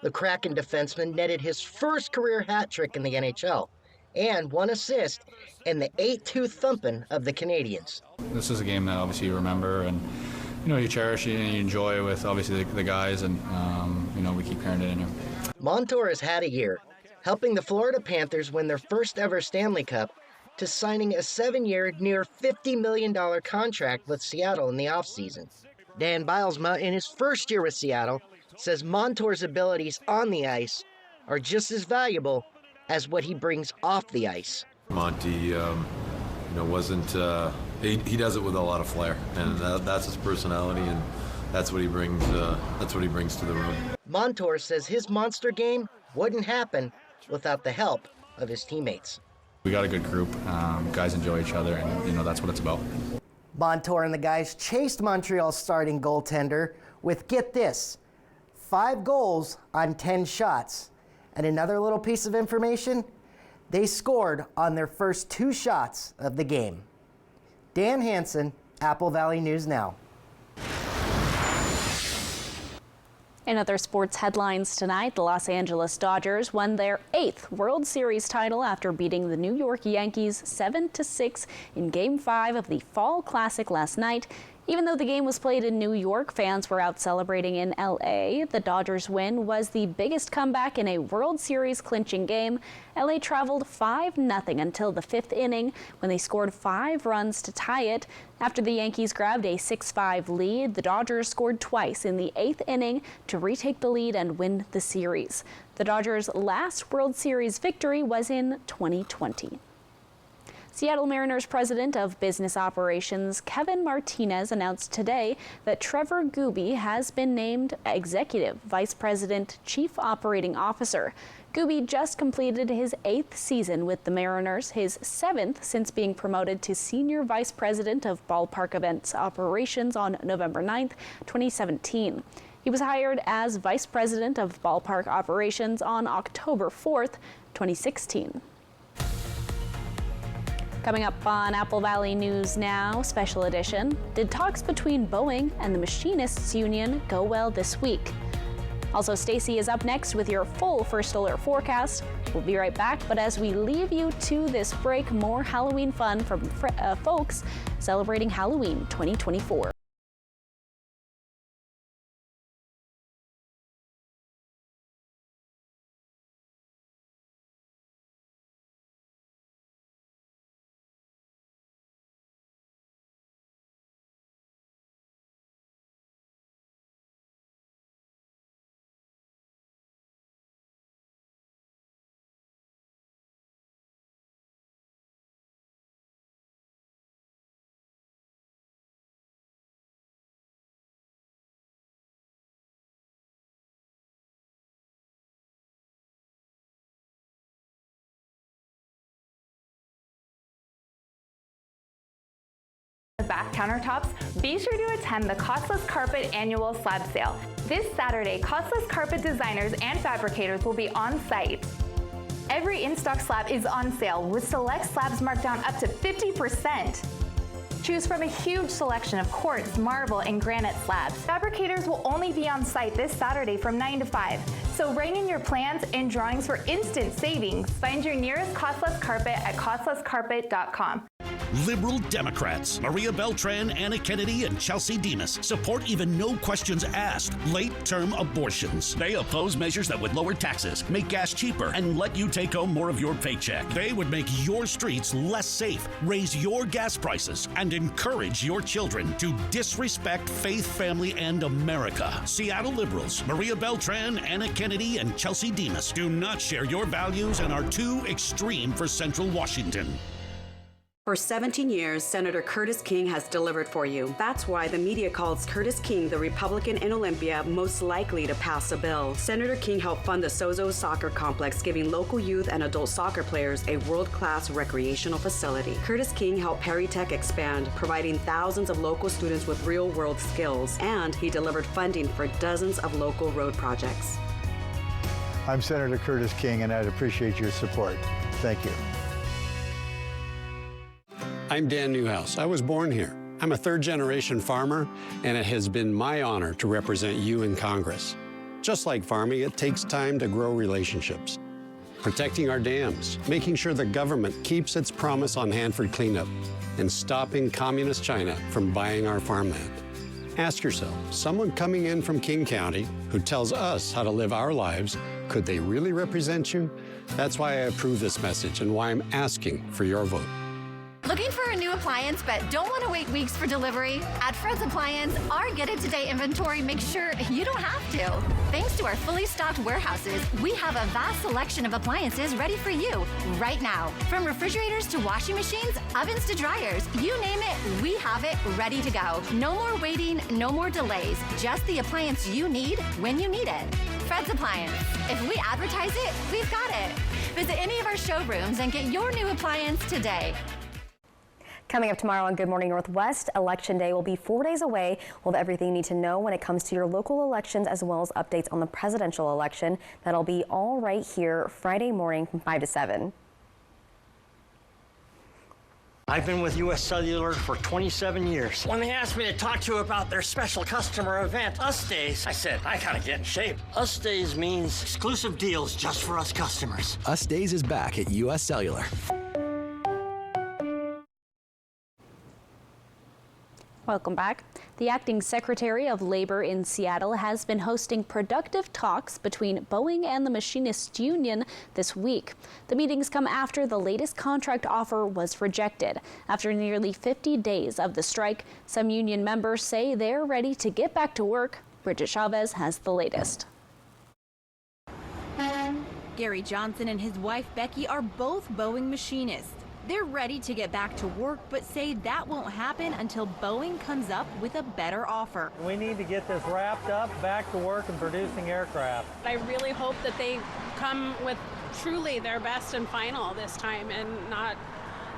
The Kraken defenseman netted his first career hat trick in the NHL and 1 assist in the 8-2 thumping of the Canadiens. This is a game that obviously you remember and you cherish it and you enjoy with obviously the guys, and we keep carrying it in here. Montour has had a year, helping the Florida Panthers win their first ever Stanley Cup to signing a 7-year, near $50 million contract with Seattle in the offseason. Dan Bilesma, in his first year with Seattle, says Montour's abilities on the ice are just as valuable as what he brings off the ice. Monty, wasn't, he does it with a lot of flair, and that's his personality, and that's what he brings to the room. Montour says his monster game wouldn't happen without the help of his teammates. We got a good group, guys enjoy each other, and that's what it's about. Montour and the guys chased Montreal's starting goaltender with, get this, 5 goals on 10 shots. And another little piece of information, they scored on their first 2 shots of the game. Dan Hansen, Apple Valley News Now. In other sports headlines tonight, the Los Angeles Dodgers won their 8th World Series title after beating the New York Yankees 7-6 in Game 5 of the Fall Classic last night. Even though the game was played in New York, fans were out celebrating in LA. The Dodgers' win was the biggest comeback in a World Series clinching game. LA traveled 5-0 until the 5th inning when they scored 5 runs to tie it. After the Yankees grabbed a 6-5 lead, the Dodgers scored twice in the 8th inning to retake the lead and win the series. The Dodgers' last World Series victory was in 2020. Seattle Mariners President of Business Operations Kevin Martinez announced today that Trevor Gooby has been named Executive Vice President Chief Operating Officer. Gooby just completed his 8th season with the Mariners, his 7th since being promoted to Senior Vice President of Ballpark Events Operations on November 9th, 2017. He was hired as Vice President of Ballpark Operations on October 4th, 2016. Coming up on Apple Valley News Now, Special Edition, did talks between Boeing and the Machinists Union go well this week? Also, Stacy is up next with your full First Alert forecast. We'll be right back, but as we leave you to this break, more Halloween fun from folks celebrating Halloween 2024. Back countertops, be sure to attend the Costless Carpet Annual Slab Sale. This Saturday, Costless Carpet designers and fabricators will be on site. Every in-stock slab is on sale, with select slabs marked down up to 50%. Choose from a huge selection of quartz, marble, and granite slabs. Fabricators will only be on site this Saturday from 9 to 5, so bring in your plans and drawings for instant savings. Find your nearest Costless Carpet at costlesscarpet.com. Liberal Democrats Maria Beltran, Anna Kennedy, and Chelsea Demas support even no questions asked late-term abortions. They oppose measures that would lower taxes, make gas cheaper, and let you take home more of your paycheck. They would make your streets less safe, raise your gas prices, and encourage your children to disrespect faith, family, and America. Seattle liberals Maria Beltran, Anna Kennedy, and Chelsea Demas do not share your values and are too extreme for Central Washington. For 17 years, Senator Curtis King has delivered for you. That's why the media calls Curtis King the Republican in Olympia most likely to pass a bill. Senator King helped fund the Sozo Soccer Complex, giving local youth and adult soccer players a world-class recreational facility. Curtis King helped Perry Tech expand, providing thousands of local students with real-world skills, and he delivered funding for dozens of local road projects. I'm Senator Curtis King, and I'd appreciate your support. Thank you. I'm Dan Newhouse. I was born here. I'm a third-generation farmer, and it has been my honor to represent you in Congress. Just like farming, it takes time to grow relationships. Protecting our dams, making sure the government keeps its promise on Hanford cleanup, and stopping communist China from buying our farmland. Ask yourself, someone coming in from King County who tells us how to live our lives, could they really represent you? That's why I approve this message and why I'm asking for your vote. Looking for a new appliance but don't want to wait weeks for delivery? At Fred's Appliance, our Get It Today inventory makes sure you don't have to. Thanks to our fully stocked warehouses, we have a vast selection of appliances ready for you right now. From refrigerators to washing machines, ovens to dryers, you name it, we have it ready to go. No more waiting, no more delays, just the appliance you need when you need it. Fred's Appliance. If we advertise it, we've got it. Visit any of our showrooms and get your new appliance today. Coming up tomorrow on Good Morning Northwest, Election Day will be 4 days away. We'll have everything you need to know when it comes to your local elections, as well as updates on the presidential election. That'll be all right here Friday morning from 5 to 7. I've been with U.S. Cellular for 27 years. When they asked me to talk to you about their special customer event, Us Days, I said, I gotta get in shape. Us Days means exclusive deals just for us customers. Us Days is back at U.S. Cellular. Welcome back. The acting Secretary of Labor in Seattle has been hosting productive talks between Boeing and the Machinists Union this week. The meetings come after the latest contract offer was rejected. After nearly 50 days of the strike, some union members say they're ready to get back to work. Bridget Chavez has the latest. Gary Johnson and his wife Becky are both Boeing machinists. They're ready to get back to work, but say that won't happen until Boeing comes up with a better offer. We need to get this wrapped up, back to work and producing aircraft. I really hope that they come with truly their best and final this time and not,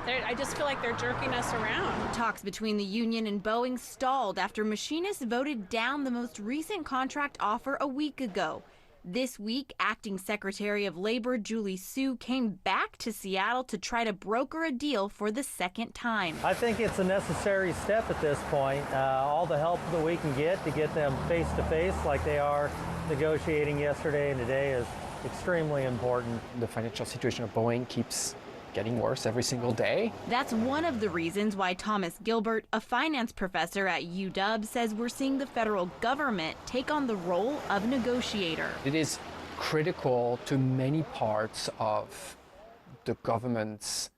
I just feel like they're jerking us around. Talks between the union and Boeing stalled after machinists voted down the most recent contract offer a week ago. This week, acting Secretary of Labor Julie Su came back to Seattle to try to broker a deal for the second time. I think it's a necessary step at this point. All the help that we can get to get them face to face like they are negotiating yesterday and today is extremely important. The financial situation of Boeing keeps getting worse every single day. That's one of the reasons why Thomas Gilbert, a finance professor at UW, says we're seeing the federal government take on the role of negotiator. It is critical to many parts of the government's,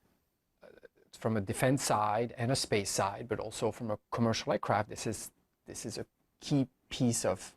from a defense side and a space side, but also from a commercial aircraft. This is a key piece of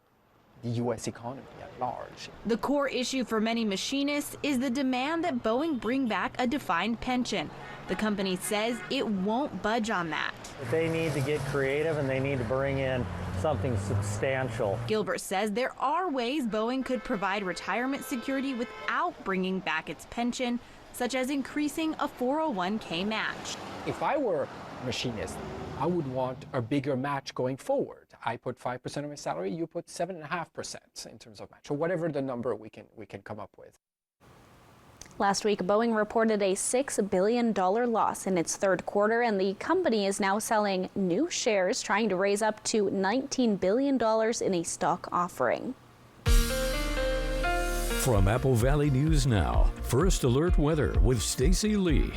the U.S. economy at large. The core issue for many machinists is the demand that Boeing bring back a defined pension. The company says it won't budge on that. They need to get creative and they need to bring in something substantial. Gilbert says there are ways Boeing could provide retirement security without bringing back its pension, such as increasing a 401k match. If I were a machinist, I would want a bigger match going forward. I put 5% of my salary, you put 7.5% in terms of match, or whatever the number we can come up with. Last week, Boeing reported a $6 billion loss in its third quarter, and the company is now selling new shares, trying to raise up to $19 billion in a stock offering. From Apple Valley News Now, First Alert Weather with Stacy Lee.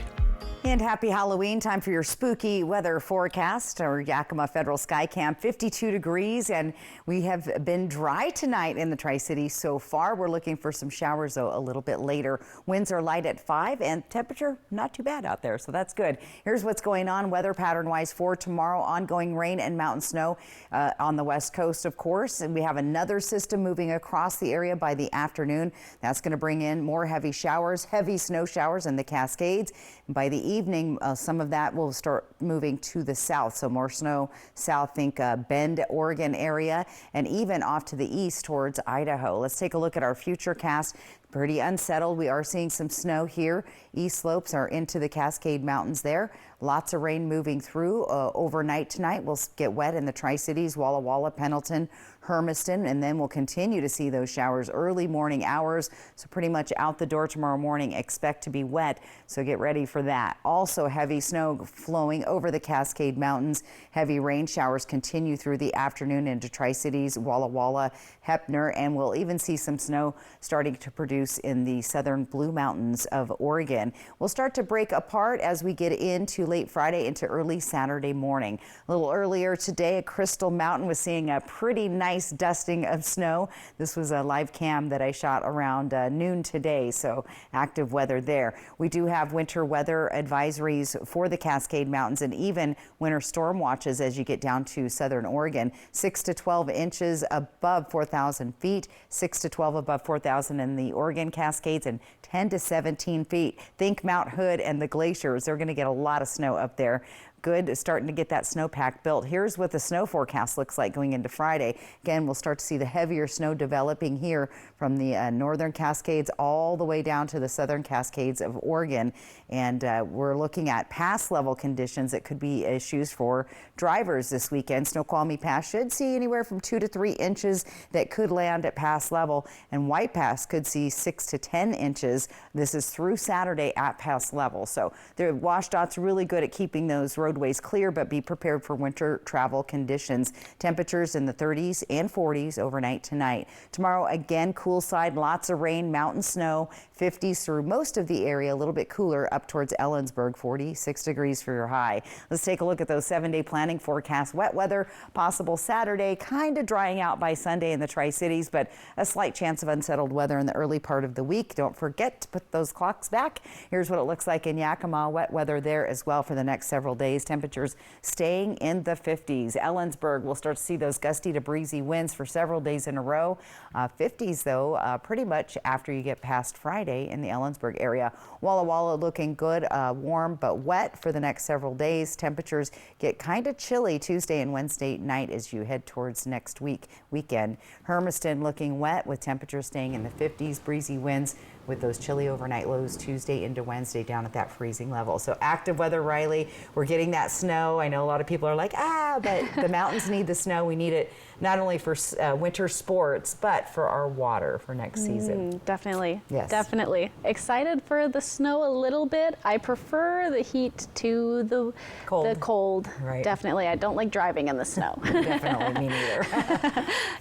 And happy Halloween. Time for your spooky weather forecast. Our Yakima Federal Sky Cam, 52 degrees, and we have been dry tonight in the Tri-Cities so far. We're looking for some showers, though, a little bit later. Winds are light at 5, and temperature not too bad out there, so that's good. Here's what's going on weather pattern-wise for tomorrow. Ongoing rain and mountain snow on the west coast, of course, and we have another system moving across the area by the afternoon. That's going to bring in more heavy showers, heavy snow showers in the Cascades. By the evening, some of that will start moving to the south, so more snow south, think Bend, Oregon area, and even off to the east towards Idaho. Let's take a look at our futurecast. Pretty unsettled. We are seeing some snow here. East slopes are into the Cascade Mountains there. Lots of rain moving through overnight tonight. We'll get wet in the Tri-Cities, Walla Walla, Pendleton, Hermiston, and then we'll continue to see those showers early morning hours. So pretty much out the door tomorrow morning, expect to be wet. So get ready for that. Also heavy snow flowing over the Cascade Mountains. Heavy rain showers continue through the afternoon into Tri-Cities, Walla Walla, Heppner, and we'll even see some snow starting to produce in the southern Blue Mountains of Oregon. We'll start to break apart as we get into late Friday into early Saturday morning. A little earlier today, at Crystal Mountain was seeing a pretty nice dusting of snow. This was a live cam that I shot around noon today, so active weather there. We do have winter weather advisories for the Cascade Mountains and even winter storm watches as you get down to southern Oregon. 6 to 12 inches above 4,000 feet, 6 to 12 above 4,000 in the Oregon Cascades, and 10 to 17 feet. Think Mount Hood and the glaciers. They're going to get a lot of snow up there. Good, starting to get that snowpack built. Here's what the snow forecast looks like going into Friday. Again, we'll start to see the heavier snow developing here from the northern Cascades all the way down to the southern Cascades of Oregon. And we're looking at pass level conditions that could be issues for drivers this weekend. Snoqualmie Pass should see anywhere from 2 to 3 inches that could land at pass level, and White Pass could see 6 to 10 inches. This is through Saturday at pass level. So the WashDOT's really good at keeping those roadways clear, but be prepared for winter travel conditions. Temperatures in the 30s and 40s overnight tonight. Tomorrow, again, cool side, lots of rain, mountain snow, 50s through most of the area, a little bit cooler up towards Ellensburg, 46 degrees for your high. Let's take a look at those 7-day planning forecasts. Wet weather possible Saturday, kind of drying out by Sunday in the Tri-Cities, but a slight chance of unsettled weather in the early part of the week. Don't forget to put those clocks back. Here's what it looks like in Yakima. Wet weather there as well for the next several days. Temperatures staying in the 50s. Ellensburg, we'll start to see those gusty to breezy winds for several days in a row. 50s, though, pretty much after you get past Friday in the Ellensburg area. Walla Walla looking good, warm but wet for the next several days. Temperatures get kind of chilly Tuesday and Wednesday night as you head towards next weekend. Hermiston looking wet with temperatures staying in the 50s, breezy winds with those chilly overnight lows Tuesday into Wednesday down at that freezing level. So active weather, Riley. We're getting that snow. I know a lot of people are like, but the mountains need the snow. We need it not only for winter sports, but for our water for next season. Definitely. Yes. Definitely. Excited for the snow a little bit. I prefer the heat to the cold. Right. Definitely. I don't like driving in the snow. Definitely, me neither.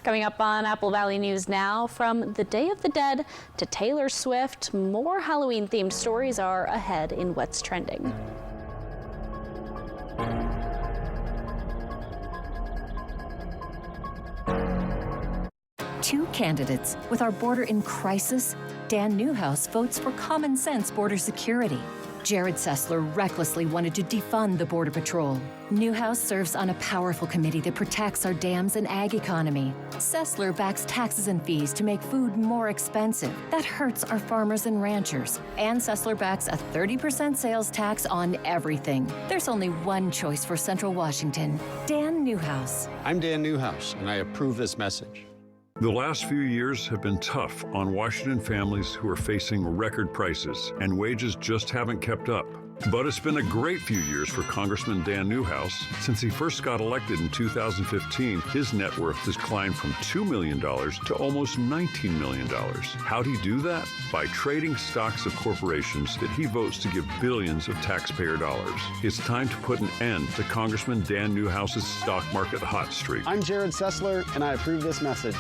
Coming up on Apple Valley News Now, from the Day of the Dead to Taylor Swift, more Halloween-themed stories are ahead in What's Trending. Two candidates with our border in crisis. Dan Newhouse votes for common sense border security. Jared Sessler recklessly wanted to defund the Border Patrol. Newhouse serves on a powerful committee that protects our dams and ag economy. Sessler backs taxes and fees to make food more expensive. That hurts our farmers and ranchers. And Sessler backs a 30% sales tax on everything. There's only one choice for Central Washington: Dan Newhouse. I'm Dan Newhouse, and I approve this message. The last few years have been tough on Washington families who are facing record prices, and wages just haven't kept up. But it's been a great few years for Congressman Dan Newhouse. Since he first got elected in 2015, his net worth has climbed from $2 million to almost $19 million. How'd he do that? By trading stocks of corporations that he votes to give billions of taxpayer dollars. It's time to put an end to Congressman Dan Newhouse's stock market hot streak. I'm Jared Sessler, and I approve this message.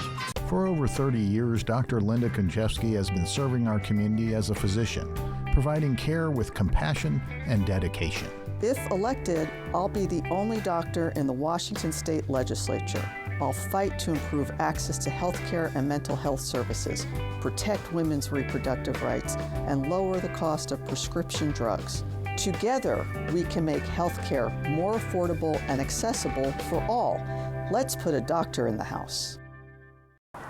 For over 30 years, Dr. Linda Konchevsky has been serving our community as a physician, providing care with compassion and dedication. If elected, I'll be the only doctor in the Washington State Legislature. I'll fight to improve access to health care and mental health services, protect women's reproductive rights, and lower the cost of prescription drugs. Together, we can make health care more affordable and accessible for all. Let's put a doctor in the house.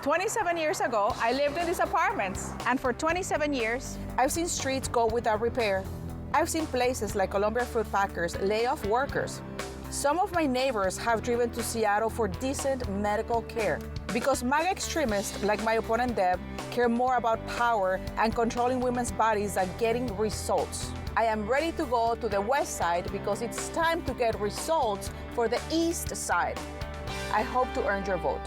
27 years ago, I lived in these apartments, and for 27 years, I've seen streets go without repair. I've seen places like Columbia Fruit Packers lay off workers. Some of my neighbors have driven to Seattle for decent medical care because MAGA extremists like my opponent Deb care more about power and controlling women's bodies than getting results. I am ready to go to the west side because it's time to get results for the east side. I hope to earn your vote.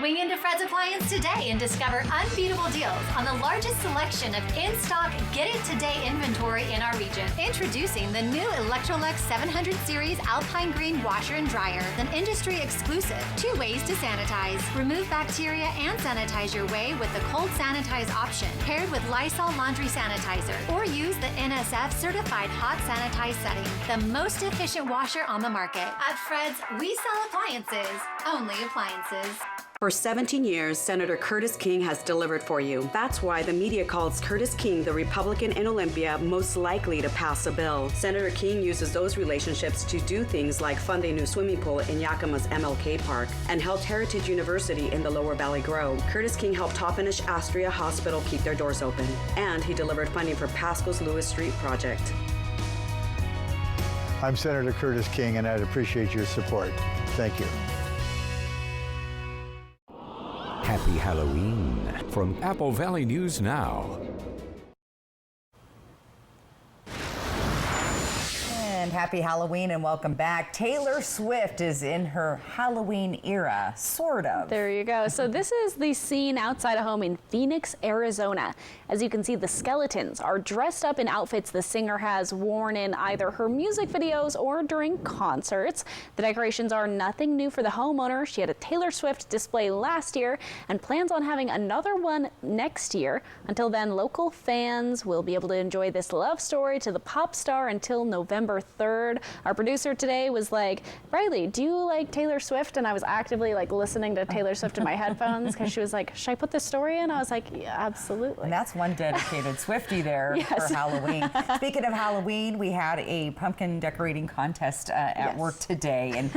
Wing into Fred's Appliance today and discover unbeatable deals on the largest selection of in-stock Get It Today inventory in our region. Introducing the new Electrolux 700 Series Alpine Green Washer and Dryer, an industry exclusive. 2 ways to sanitize. Remove bacteria and sanitize your way with the Cold Sanitize option, paired with Lysol Laundry Sanitizer, or use the NSF Certified Hot Sanitize setting. The most efficient washer on the market. At Fred's, we sell appliances, only appliances. For 17 years, Senator Curtis King has delivered for you. That's why the media calls Curtis King the Republican in Olympia most likely to pass a bill. Senator King uses those relationships to do things like fund a new swimming pool in Yakima's MLK Park and helped Heritage University in the Lower Valley grow. Curtis King helped Toppenish Astria Hospital keep their doors open. And he delivered funding for Pasco's Lewis Street project. I'm Senator Curtis King, and I'd appreciate your support. Thank you. Happy Halloween from Apple Valley News Now. And happy Halloween and welcome back. Taylor Swift is in her Halloween era, sort of. There you go. So this is the scene outside a home in Phoenix, Arizona. As you can see, the skeletons are dressed up in outfits the singer has worn in either her music videos or during concerts. The decorations are nothing new for the homeowner. She had a Taylor Swift display last year and plans on having another one next year. Until then, local fans will be able to enjoy this love story to the pop star until November 3rd. Our producer today was like, Riley, do you like Taylor Swift? And I was actively like listening to Taylor Swift in my headphones because she was like, should I put this story in? I was like, yeah, absolutely. And that's one dedicated Swiftie there for Halloween. Speaking of Halloween, we had a pumpkin decorating contest at work today, and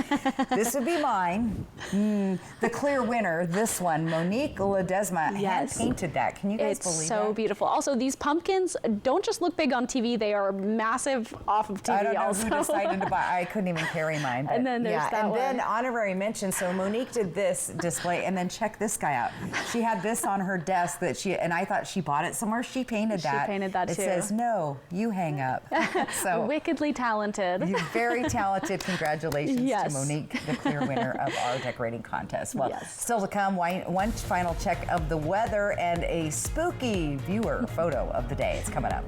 this would be mine. The clear winner, this one, Monique Ledesma, hand painted that. Can you guys believe that? It's so beautiful. Also, these pumpkins don't just look big on TV, they are massive off of TV. I don't know also. who decided to buy. I couldn't even carry mine. But and then there's that one. And then honorary mention. So Monique did this display, and then check this guy out. She had this on her desk that she, and I thought she bought it somewhere. She painted that. She painted that too. It says, "No, you hang up." So wickedly talented. You're very talented. Congratulations to Monique, the clear winner of our decorating contest. Well, still to come, one final check of the weather and a spooky viewer photo of the day. It's coming up.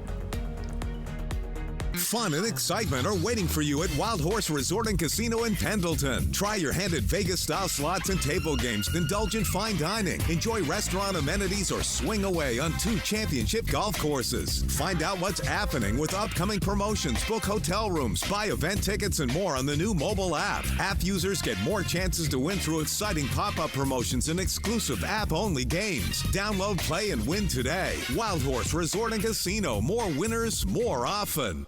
Fun and excitement are waiting for you at Wild Horse Resort and Casino in Pendleton. Try your hand at Vegas-style slots and table games, indulge in fine dining, enjoy restaurant amenities, or swing away on 2 championship golf courses. Find out what's happening with upcoming promotions, book hotel rooms, buy event tickets, and more on the new mobile app. App users get more chances to win through exciting pop-up promotions and exclusive app-only games. Download, play, and win today. Wild Horse Resort and Casino. More winners, more often.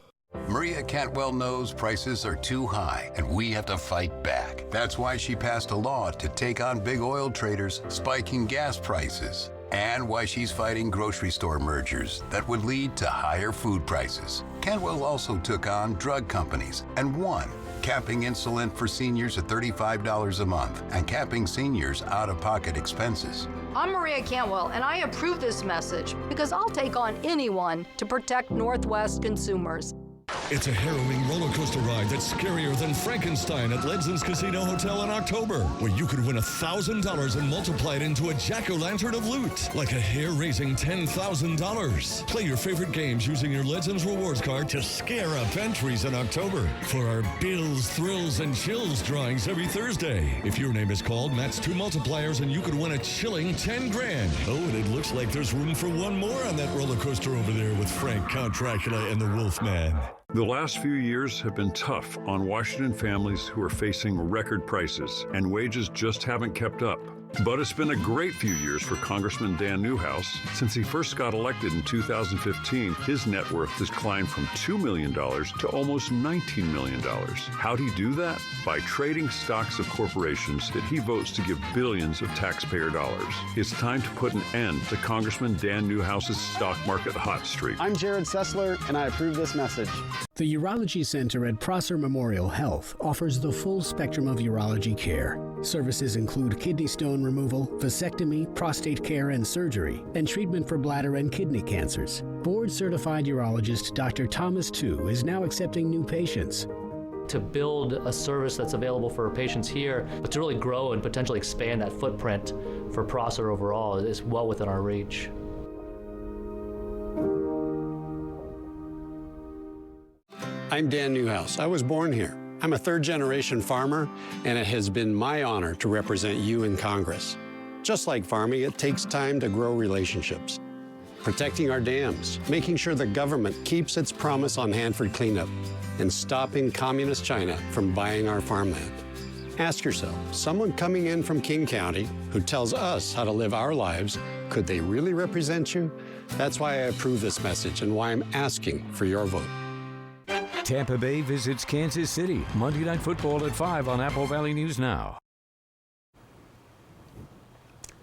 Maria Cantwell knows prices are too high, and we have to fight back. That's why she passed a law to take on big oil traders spiking gas prices, and why she's fighting grocery store mergers that would lead to higher food prices. Cantwell also took on drug companies and won. capping insulin for seniors at $35 a month and capping seniors' out-of-pocket expenses. I'm Maria Cantwell, and I approve this message because I'll take on anyone to protect Northwest consumers. It's a harrowing roller coaster ride that's scarier than Frankenstein at Ledson's Casino Hotel in October, where you could win $1,000 and multiply it into a jack-o'-lantern of loot, like a hair-raising $10,000. Play your favorite games using your Ledson's rewards card to scare up entries in October for our Bills, Thrills, and Chills drawings every Thursday. If your name is called, match 2 multipliers and you could win a chilling $10 grand. Oh, and it looks like there's room for one more on that roller coaster over there with Frank, Count Dracula, and the Wolfman. The last few years have been tough on Washington families who are facing record prices, and wages just haven't kept up. But it's been a great few years for Congressman Dan Newhouse. Since he first got elected in 2015, his net worth has climbed from $2 million to almost $19 million. How'd he do that? By trading stocks of corporations that he votes to give billions of taxpayer dollars. It's time to put an end to Congressman Dan Newhouse's stock market hot streak. I'm Jared Sessler, and I approve this message. The Urology Center at Prosser Memorial Health offers the full spectrum of urology care. Services include kidney stone removal, vasectomy, prostate care and surgery, and treatment for bladder and kidney cancers. Board-certified urologist Dr. Thomas Tu is now accepting new patients. To build a service that's available for patients here, but to really grow and potentially expand that footprint for Prosser overall is well within our reach. I'm Dan Newhouse. I was born here. I'm a third-generation farmer, and it has been my honor to represent you in Congress. Just like farming, it takes time to grow relationships. Protecting our dams, making sure the government keeps its promise on Hanford cleanup, and stopping communist China from buying our farmland. Ask yourself, someone coming in from King County who tells us how to live our lives, could they really represent you? That's why I approve this message and why I'm asking for your vote. Tampa Bay visits Kansas City. Monday Night Football at 5 on Apple Valley News Now.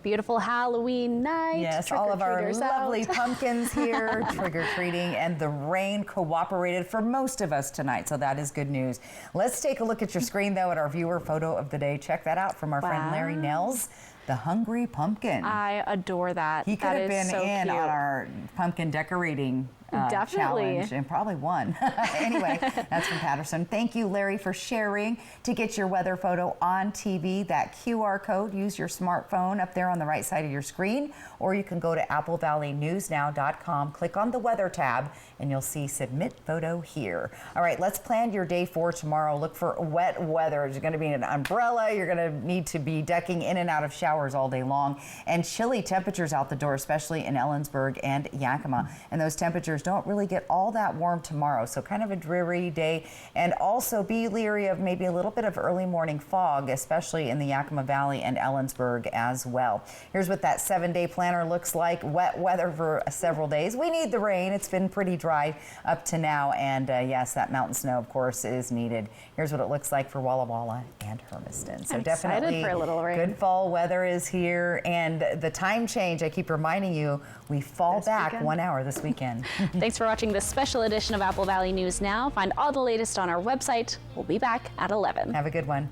Beautiful Halloween night. Yes, all of our lovely pumpkins here, trick-or-treating, and the rain cooperated for most of us tonight, so that is good news. Let's take a look at your screen, though, at our viewer photo of the day. Check that out from our friend Larry Nels. The Hungry Pumpkin. I adore that. He could have been so in cute. on our pumpkin decorating challenge and probably won. Anyway, that's from Patterson. Thank you, Larry, for sharing. To get your weather photo on TV, that QR code, use your smartphone up there on the right side of your screen, or you can go to applevalleynewsnow.com, click on the weather tab, and you'll see submit photo here. All right, let's plan your day for tomorrow. Look for wet weather. There's going to be an umbrella. You're going to need to be ducking in and out of showers all day long, and chilly temperatures out the door, especially in Ellensburg and Yakima. And those temperatures don't really get all that warm tomorrow, so kind of a dreary day. And also be leery of maybe a little bit of early morning fog, especially in the Yakima Valley and Ellensburg as well. Here's what that 7-day planner looks like. Wet weather for several days. We need the rain. It's been pretty dry up to now, and yes, that mountain snow, of course, is needed. Here's what it looks like for Walla Walla and Hermiston. So I'm definitely excited for a little rain. Good fall weather is here, and the time change, I keep reminding you, we fall back 1 hour this weekend. Thanks for watching this special edition of Apple Valley News Now. Find all the latest on our website. We'll be back at 11. Have a good one.